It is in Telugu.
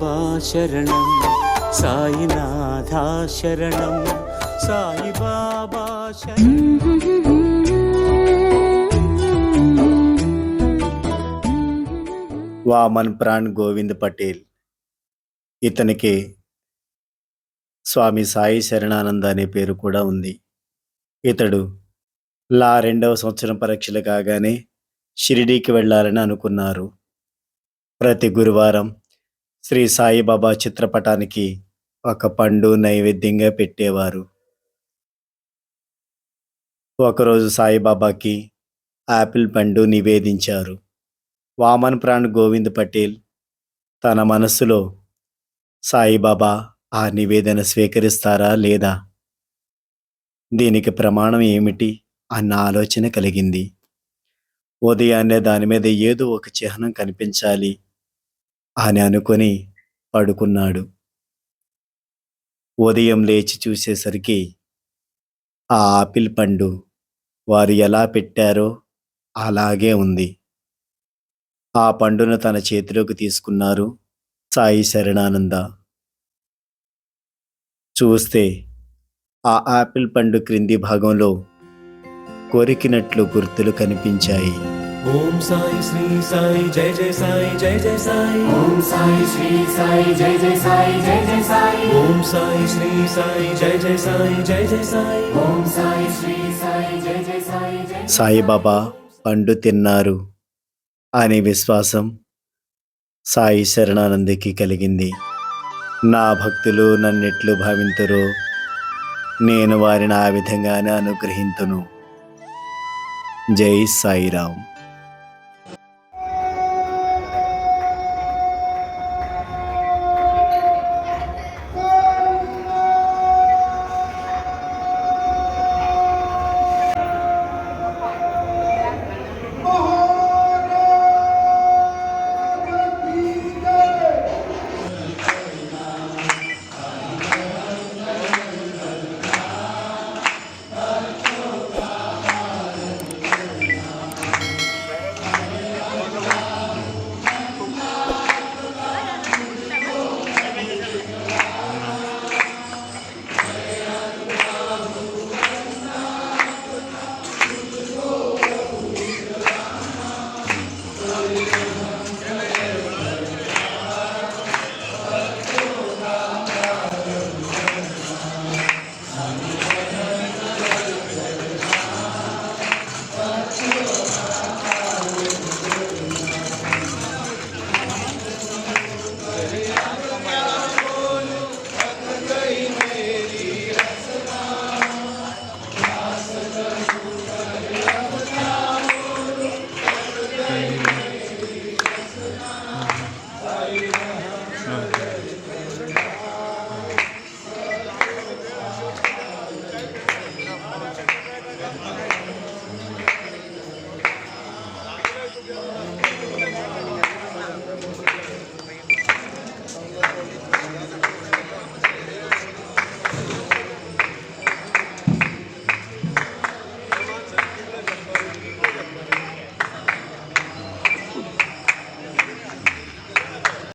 బాబా శరణం, సాయినాథా శరణం, సాయి బాబా శరణం. వామన్ ప్రాణ్ గోవింద్ పటేల్. ఇతనికి స్వామి సాయి శరణానంద అనే పేరు కూడా ఉంది. ఇతడు లా 2వ సంవత్సరం పరీక్షలు కాగానే షిరిడీకి వెళ్ళాలని అనుకున్నారు. ప్రతి గురువారం శ్రీ సాయిబాబా చిత్రపటానికి ఒక పండు నైవేద్యంగా పెట్టేవారు. ఒకరోజు సాయిబాబాకి ఆపిల్ పండు నివేదించారు. వామన్ ప్రాణ్ గోవింద్ పటేల్ తన మనస్సులో సాయిబాబా ఆ నివేదన స్వీకరిస్తారా లేదా, దీనికి ప్రమాణం ఏమిటి అన్న ఆలోచన కలిగింది. ఉదయాన్నే దాని మీద ఏదో ఒక చిహ్నం కనిపించాలి అని అనుకొని పడుకున్నాడు. ఉదయం లేచి చూసేసరికి ఆ ఆపిల్ పండు వారు ఎలా పెట్టారో అలాగే ఉంది. ఆ పండును తన చేతిలోకి తీసుకున్నారు సాయి శరణానంద. చూస్తే ఆ ఆపిల్ పండు క్రింది భాగంలో కొరికినట్లు గుర్తులు కనిపించాయి. ఓం సాయి శ్రీ సాయి జయ జయ సాయి జయ జయ సాయి. ఓం సాయి శ్రీ సాయి జయ జయ సాయి జయ జయ సాయి. ఓం సాయి శ్రీ సాయి జయ జయ సాయి జయ జయ సాయి. ఓం సాయి శ్రీ సాయి జయ జయ సాయి జయ. సాయిబాబా పండు తిన్నారు అనే విశ్వాసం సాయి శరణానందకి కలిగింది. నా భక్తులు నన్నెట్లు భావింతురో నేను వారిని ఆ విధంగానే అనుగ్రహింతును. జై సాయిరాం.